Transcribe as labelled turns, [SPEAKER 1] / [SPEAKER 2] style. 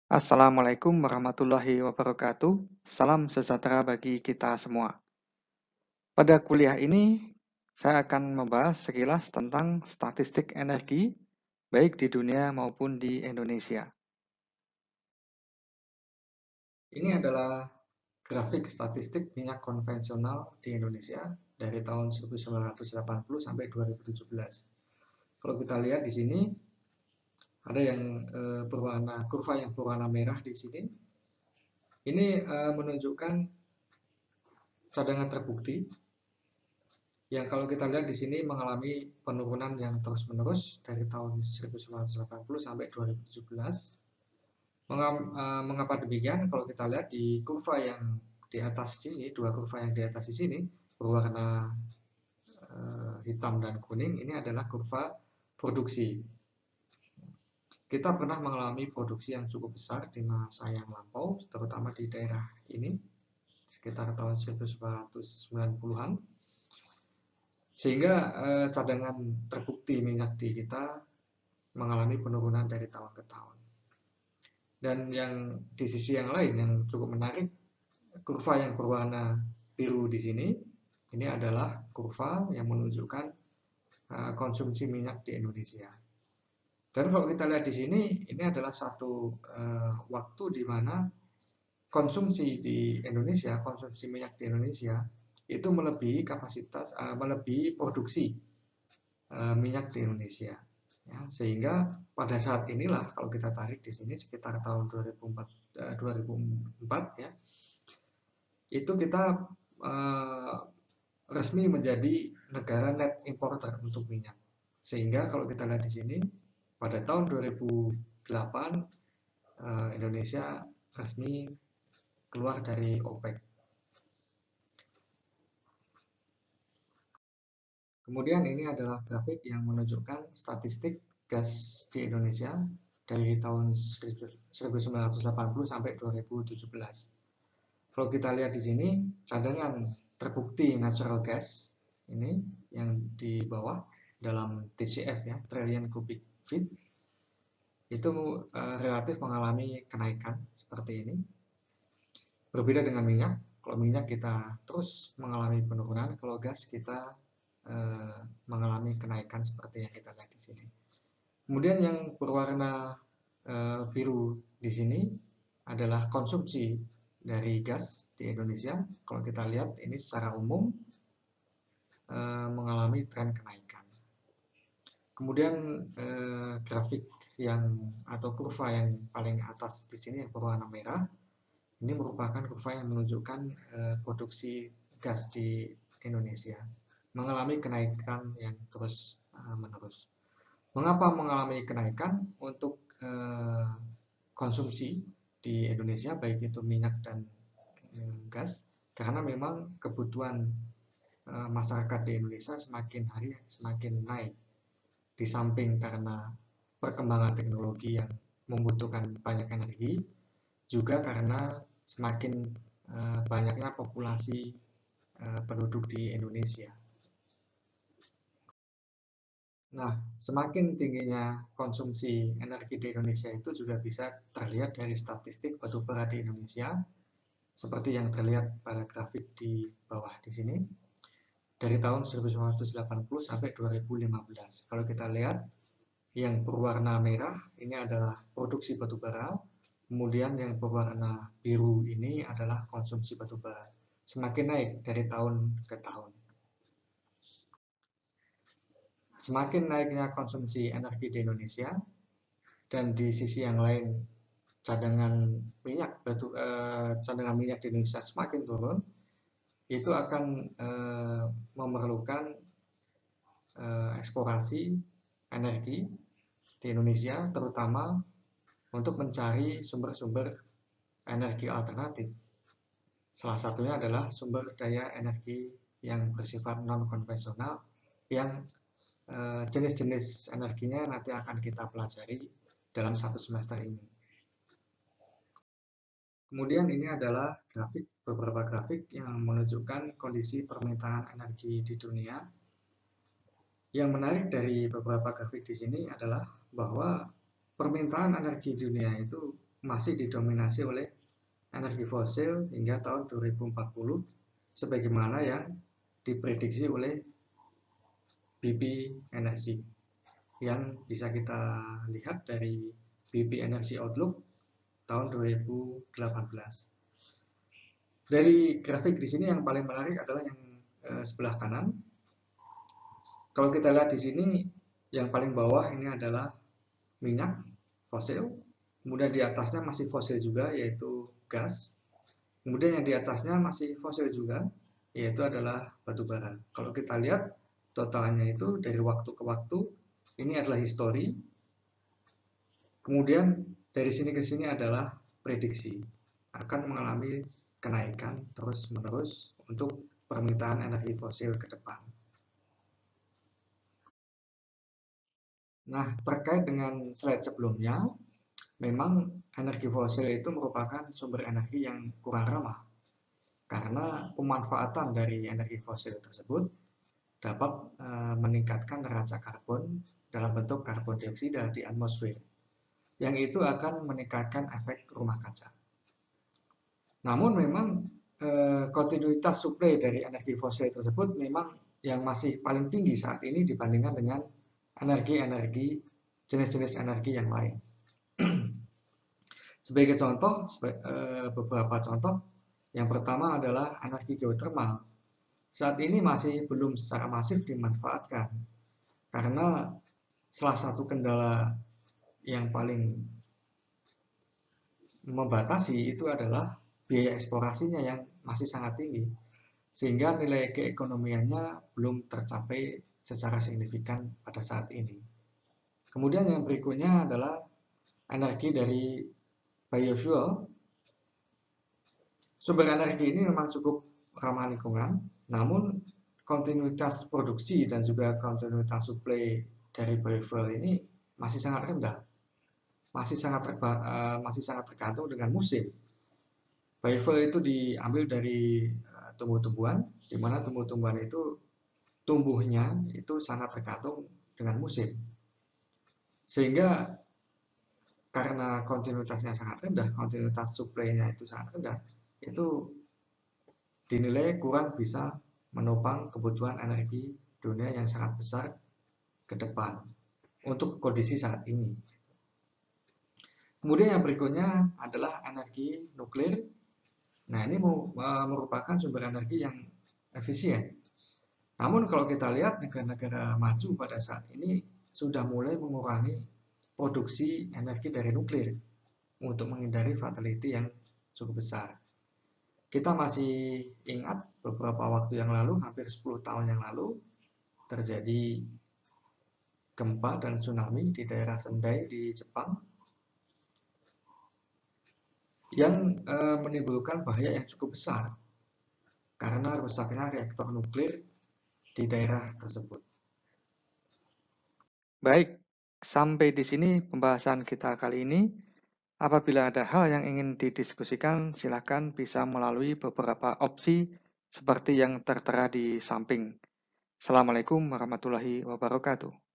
[SPEAKER 1] Assalamualaikum warahmatullahi wabarakatuh. Salam sejahtera bagi kita semua. Pada kuliah ini, saya akan membahas sekilas tentang statistik energi, baik di dunia maupun di Indonesia. Ini adalah grafik statistik minyak konvensional di Indonesia dari tahun 1980 sampai 2017. Kalau kita lihat di sini, ada yang kurva yang berwarna merah di sini. Ini menunjukkan cadangan terbukti yang kalau kita lihat di sini mengalami penurunan yang terus-menerus dari tahun 1980 sampai 2017. Mengapa demikian? Kalau kita lihat di kurva yang di atas sini, dua kurva yang di atas di sini berwarna hitam dan kuning, ini adalah kurva produksi. Kita pernah mengalami produksi yang cukup besar di masa yang lampau, terutama di daerah ini, sekitar tahun 1990-an. Sehingga cadangan terbukti minyak di kita mengalami penurunan dari tahun ke tahun. Dan yang di sisi yang lain yang cukup menarik, kurva yang berwarna biru di sini, ini adalah kurva yang menunjukkan konsumsi minyak di Indonesia. Dan kalau kita lihat di sini, ini adalah satu waktu di mana konsumsi di Indonesia, konsumsi minyak di Indonesia itu melebihi kapasitas, melebihi produksi minyak di Indonesia. Ya, sehingga pada saat inilah kalau kita tarik di sini sekitar tahun 2004 ya, itu kita resmi menjadi negara net importer untuk minyak. Sehingga kalau kita lihat di sini pada tahun 2008 Indonesia resmi keluar dari OPEC. Kemudian ini adalah grafik yang menunjukkan statistik gas di Indonesia dari tahun 1980 sampai 2017. Kalau kita lihat di sini, cadangan terbukti natural gas ini yang di bawah dalam TCF ya, trillion cubic feet, itu relatif mengalami kenaikan seperti ini. Berbeda dengan minyak, kalau minyak kita terus mengalami penurunan, kalau gas kita mengalami kenaikan seperti yang kita lihat di sini. Kemudian yang berwarna biru di sini adalah konsumsi dari gas di Indonesia. Kalau kita lihat ini secara umum mengalami tren kenaikan. Kemudian grafik yang atau kurva yang paling atas di sini yang berwarna merah, ini merupakan kurva yang menunjukkan produksi gas di Indonesia mengalami kenaikan yang terus menerus. Mengapa mengalami kenaikan? Untuk konsumsi di Indonesia baik itu minyak dan gas, karena memang kebutuhan masyarakat di Indonesia semakin hari semakin naik. Di samping karena perkembangan teknologi yang membutuhkan banyak energi, juga karena semakin banyaknya populasi penduduk di Indonesia. Nah, semakin tingginya konsumsi energi di Indonesia itu juga bisa terlihat dari statistik batubara di Indonesia, seperti yang terlihat pada grafik di bawah di sini, dari tahun 1980 sampai 2015. Kalau kita lihat, yang berwarna merah ini adalah produksi batubara, kemudian yang berwarna biru ini adalah konsumsi batubara. Semakin naik dari tahun ke tahun. Semakin naiknya konsumsi energi di Indonesia dan di sisi yang lain cadangan minyak di Indonesia semakin turun, itu akan memerlukan eksplorasi energi di Indonesia, terutama untuk mencari sumber-sumber energi alternatif. Salah satunya adalah sumber daya energi yang bersifat non-konvensional, yang jenis-jenis energinya nanti akan kita pelajari dalam satu semester ini. Kemudian ini adalah beberapa grafik yang menunjukkan kondisi permintaan energi di dunia. Yang menarik dari beberapa grafik di sini adalah bahwa permintaan energi dunia itu masih didominasi oleh energi fosil hingga tahun 2040 sebagaimana yang diprediksi oleh BP Energy yang bisa kita lihat dari BP Energy Outlook tahun 2018. Dari grafik di sini yang paling menarik adalah yang sebelah kanan. Kalau kita lihat di sini yang paling bawah ini adalah minyak fosil, kemudian di atasnya masih fosil juga yaitu gas. Kemudian yang di atasnya masih fosil juga yaitu adalah batu bara. Kalau kita lihat totalnya itu dari waktu ke waktu ini adalah histori. Kemudian dari sini ke sini adalah prediksi akan mengalami kenaikan terus-menerus untuk permintaan energi fosil ke depan. Nah, terkait dengan slide sebelumnya, memang energi fosil itu merupakan sumber energi yang kurang ramah karena pemanfaatan dari energi fosil tersebut dapat meningkatkan neraca karbon dalam bentuk karbon dioksida di atmosfer, yang itu akan meningkatkan efek rumah kaca. Namun memang kontinuitas suplai dari energi fosil tersebut memang yang masih paling tinggi saat ini dibandingkan dengan energi-energi jenis-jenis energi yang lain. Sebagai contoh, beberapa contoh, yang pertama adalah energi geotermal. Saat ini masih belum secara masif dimanfaatkan karena salah satu kendala yang paling membatasi itu adalah biaya eksplorasinya yang masih sangat tinggi, sehingga nilai keekonomiannya belum tercapai secara signifikan pada saat ini. Kemudian yang berikutnya adalah energi dari biofuel. Sumber energi ini memang cukup ramah lingkungan, namun kontinuitas produksi dan juga kontinuitas suplai dari biofuel ini masih sangat rendah, masih sangat tergantung dengan musim. Biofuel itu diambil dari tumbuh-tumbuhan, di mana tumbuh-tumbuhan itu tumbuhnya itu sangat tergantung dengan musim. Sehingga karena kontinuitasnya sangat rendah, kontinuitas suplainya itu sangat rendah, itu dinilai kurang bisa menopang kebutuhan energi dunia yang sangat besar ke depan untuk kondisi saat ini. Kemudian yang berikutnya adalah energi nuklir. Nah, ini merupakan sumber energi yang efisien. Namun kalau kita lihat negara-negara maju pada saat ini sudah mulai mengurangi produksi energi dari nuklir untuk menghindari fatality yang cukup besar. Kita masih ingat beberapa waktu yang lalu, hampir 10 tahun yang lalu, terjadi gempa dan tsunami di daerah Sendai di Jepang yang menimbulkan bahaya yang cukup besar karena rusaknya reaktor nuklir di daerah tersebut. Baik, sampai di sini pembahasan kita kali ini. Apabila ada hal yang ingin didiskusikan, silakan bisa melalui beberapa opsi seperti yang tertera di samping. Assalamualaikum warahmatullahi wabarakatuh.